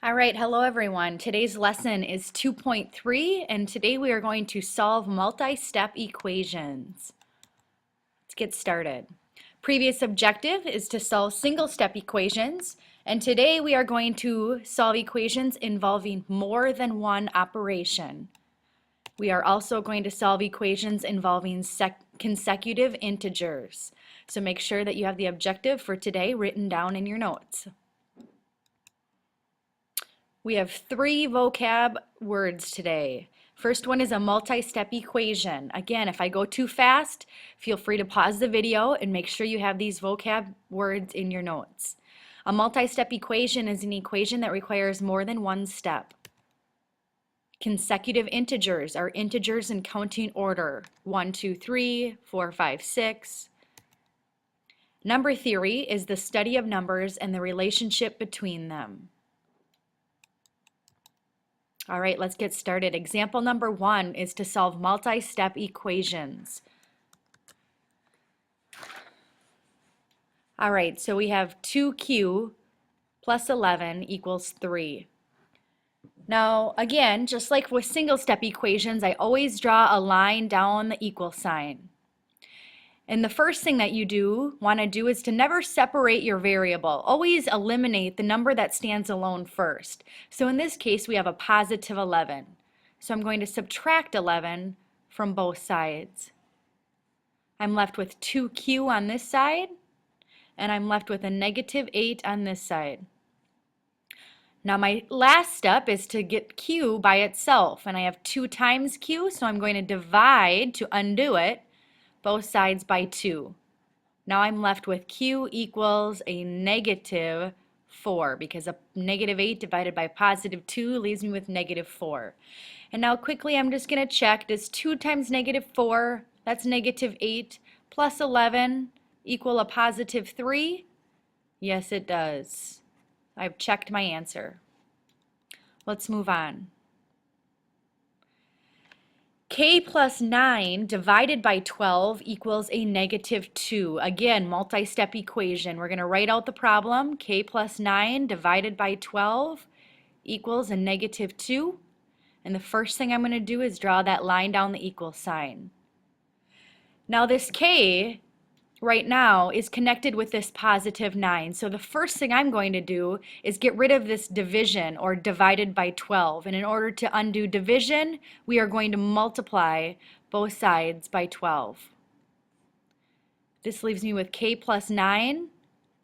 All right, hello everyone. Today's lesson is 2.3 and today we are going to solve multi-step equations. Let's get started. Previous objective is to solve single-step equations, and today we are going to solve equations involving more than one operation. We are also going to solve equations involving consecutive integers. So make sure that you have the objective for today written down in your notes. We have 3 vocab words today. First one is a multi-step equation. Again, if I go too fast, feel free to pause the video and make sure you have these vocab words in your notes. A multi-step equation is an equation that requires more than one step. Consecutive integers are integers in counting order. 1, 2, 3, 4, 5, 6. Number theory is the study of numbers and the relationship between them. All right, let's get started. Example number 1 is to solve multi-step equations. All right, so we have 2q plus 11 equals 3. Now, again, just like with single-step equations, I always draw a line down the equal sign. And the first thing that you want to do is to never separate your variable. Always eliminate the number that stands alone first. So in this case, we have a positive 11. So I'm going to subtract 11 from both sides. I'm left with 2q on this side, and I'm left with a negative 8 on this side. Now my last step is to get q by itself, and I have 2 times q, so I'm going to divide to undo it, both sides by 2. Now I'm left with q equals a negative 4 because a negative 8 divided by positive 2 leaves me with negative 4. And now quickly I'm just going to check, does 2 times negative 4, that's negative 8, plus 11 equal a positive 3? Yes, it does. I've checked my answer. Let's move on. K plus 9 divided by 12 equals a negative 2. Again, multi-step equation. We're going to write out the problem. K plus 9 divided by 12 equals a negative 2. And the first thing I'm going to do is draw that line down the equal sign. Now this K right now is connected with this positive 9. So the first thing I'm going to do is get rid of this division, or divided by 12. And in order to undo division, we are going to multiply both sides by 12. This leaves me with k plus 9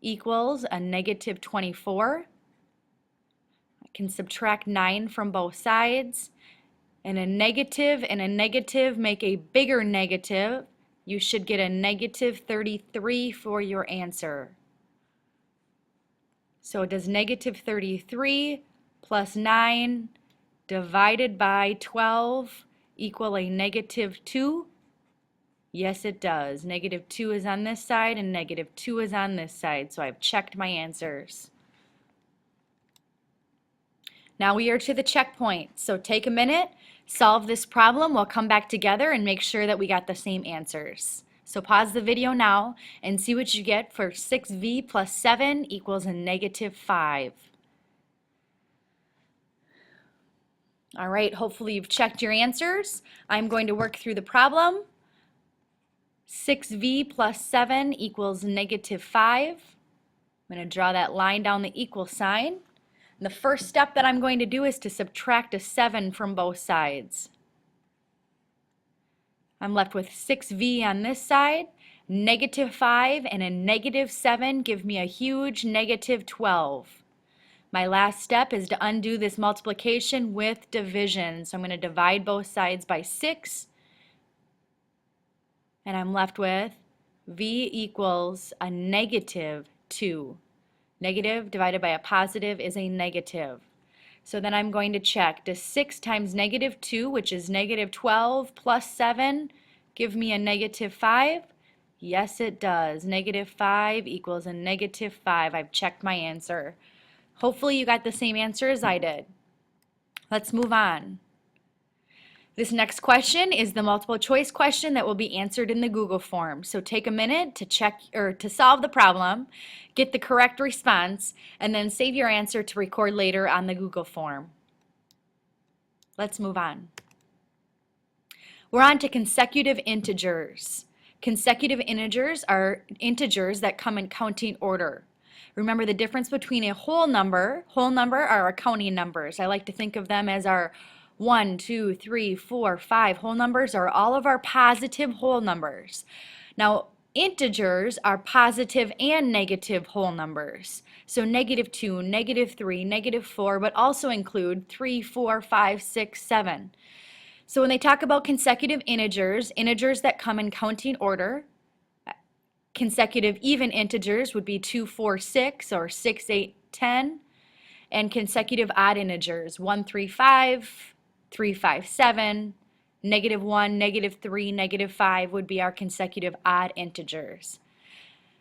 equals a negative 24. I can subtract 9 from both sides. And a negative make a bigger negative. You should get a negative 33 for your answer. So does negative 33 plus 9 divided by 12 equal a negative 2? Yes, it does. Negative 2 is on this side and negative 2 is on this side. So I've checked my answers. Now we are to the checkpoint. So take a minute, solve this problem. We'll come back together and make sure that we got the same answers. So pause the video now and see what you get for 6v plus 7 equals a negative 5. All right, hopefully you've checked your answers. I'm going to work through the problem. 6v plus 7 equals negative 5. I'm going to draw that line down the equal sign. And the first step that I'm going to do is to subtract a 7 from both sides. I'm left with 6v on this side, negative 5 and a negative 7 give me a huge negative 12. My last step is to undo this multiplication with division. So I'm going to divide both sides by 6, and I'm left with v equals a negative 2. Negative divided by a positive is a negative. So then I'm going to check, does 6 times negative 2, which is negative 12, plus 7, give me a negative 5? Yes, it does. Negative 5 equals a negative 5. I've checked my answer. Hopefully you got the same answer as I did. Let's move on. This next question is the multiple choice question that will be answered in the Google form. So take a minute to check or to solve the problem, get the correct response, and then save your answer to record later on the Google form. Let's move on. We're on to consecutive integers. Consecutive integers are integers that come in counting order. Remember the difference between a whole number are our counting numbers. I like to think of them as our 1, 2, 3, 4, 5. Whole numbers are all of our positive whole numbers. Now, integers are positive and negative whole numbers. So -2, -3, -4, but also include 3, 4, 5, 6, 7. So when they talk about consecutive integers, integers that come in counting order, consecutive even integers would be 2, 4, 6, or 6, 8, 10. And consecutive odd integers, 1, 3, 5, 3, 5, 7, -1, -3, -5 would be our consecutive odd integers.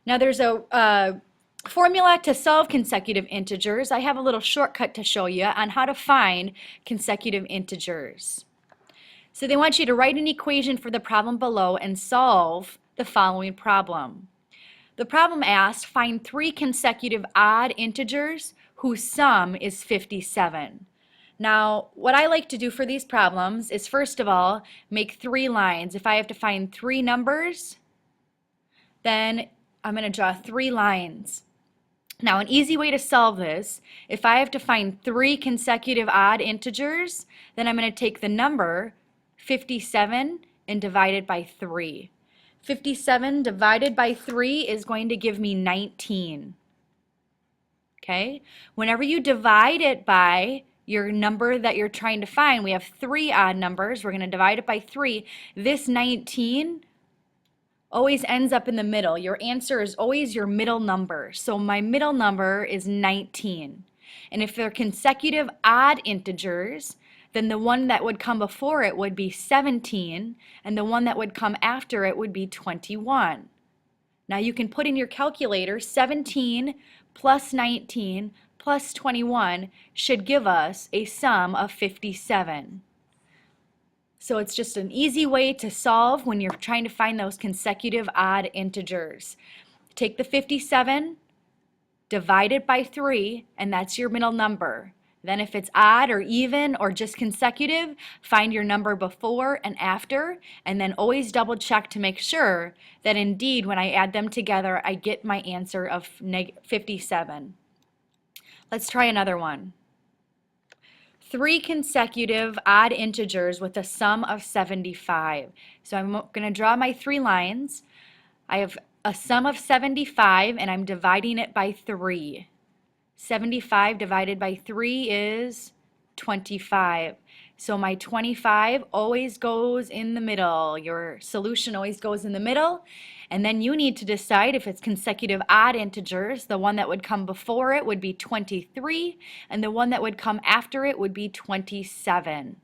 Now there's a formula to solve consecutive integers. I have a little shortcut to show you on how to find consecutive integers. So they want you to write an equation for the problem below and solve the following problem. The problem asked, find 3 consecutive odd integers whose sum is 57. Now, what I like to do for these problems is, first of all, make 3 lines. If I have to find 3 numbers, then I'm going to draw 3 lines. Now, an easy way to solve this, if I have to find 3 consecutive odd integers, then I'm going to take the number 57 and divide it by 3. 57 divided by 3 is going to give me 19. Okay? Whenever you divide it by your number that you're trying to find, we have 3 odd numbers. We're going to divide it by 3. This 19 always ends up in the middle. Your answer is always your middle number. So my middle number is 19. And if they're consecutive odd integers, then the one that would come before it would be 17, and the one that would come after it would be 21. Now you can put in your calculator 17 plus 19 plus 21 should give us a sum of 57. So it's just an easy way to solve when you're trying to find those consecutive odd integers. Take the 57, divide it by 3, and that's your middle number. Then if it's odd or even or just consecutive, find your number before and after, and then always double check to make sure that indeed when I add them together, I get my answer of 57. Let's try another one. 3 consecutive odd integers with a sum of 75. So I'm going to draw my 3 lines. I have a sum of 75 and I'm dividing it by 3. 75 divided by 3 is 25. So my 25 always goes in the middle. Your solution always goes in the middle. And then you need to decide if it's consecutive odd integers. The one that would come before it would be 23, and the one that would come after it would be 27.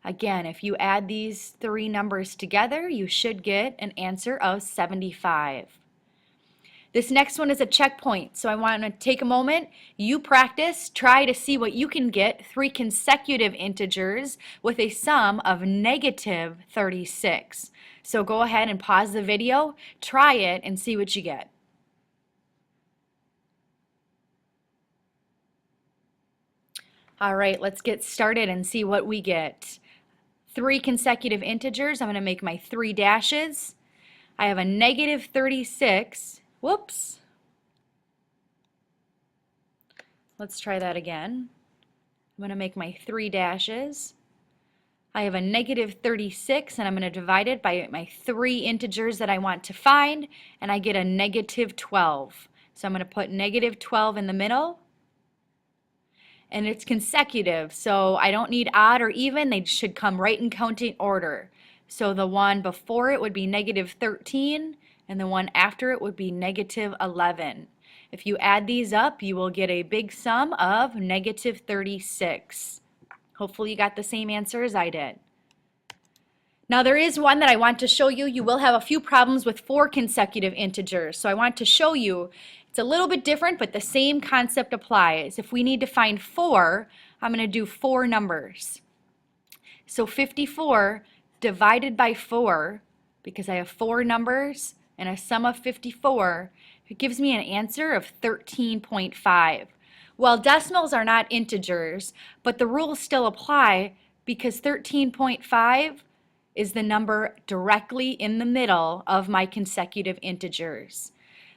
Again, if you add these 3 numbers together, you should get an answer of 75. This next one is a checkpoint, so I want to take a moment, you practice, try to see what you can get 3 consecutive integers with a sum of negative 36. So go ahead and pause the video, try it, and see what you get. All right, let's get started and see what we get. 3 consecutive integers, I'm going to make my 3 dashes. I have a negative 36. Whoops. Let's try that again. I'm going to make my 3 dashes. I have a negative 36 and I'm going to divide it by my 3 integers that I want to find, and I get a negative 12. So I'm going to put negative 12 in the middle, and it's consecutive, so I don't need odd or even. They should come right in counting order. So the one before it would be negative 13, and the one after it would be negative 11. If you add these up, you will get a big sum of negative 36. Hopefully you got the same answer as I did. Now there is one that I want to show you. You will have a few problems with 4 consecutive integers. So I want to show you, it's a little bit different, but the same concept applies. If we need to find 4, I'm going to do 4 numbers. So 54 divided by 4, because I have 4 numbers and a sum of 54, it gives me an answer of 13.5. Well, decimals are not integers, but the rules still apply because 13.5 is the number directly in the middle of my consecutive integers.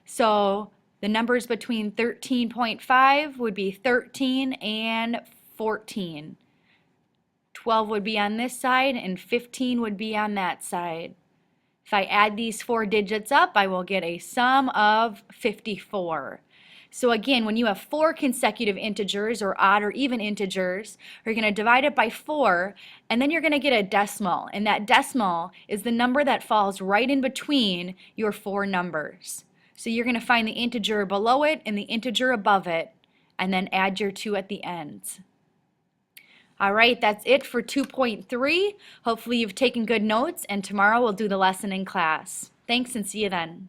So the numbers between 13.5 would be 13 and 14. 12 would be on this side and 15 would be on that side. If I add these 4 digits up, I will get a sum of 54. So again, when you have 4 consecutive integers or odd or even integers, you're going to divide it by 4 and then you're going to get a decimal. And that decimal is the number that falls right in between your 4 numbers. So you're going to find the integer below it and the integer above it and then add your 2 at the ends. All right, that's it for 2.3. Hopefully you've taken good notes and tomorrow we'll do the lesson in class. Thanks and see you then.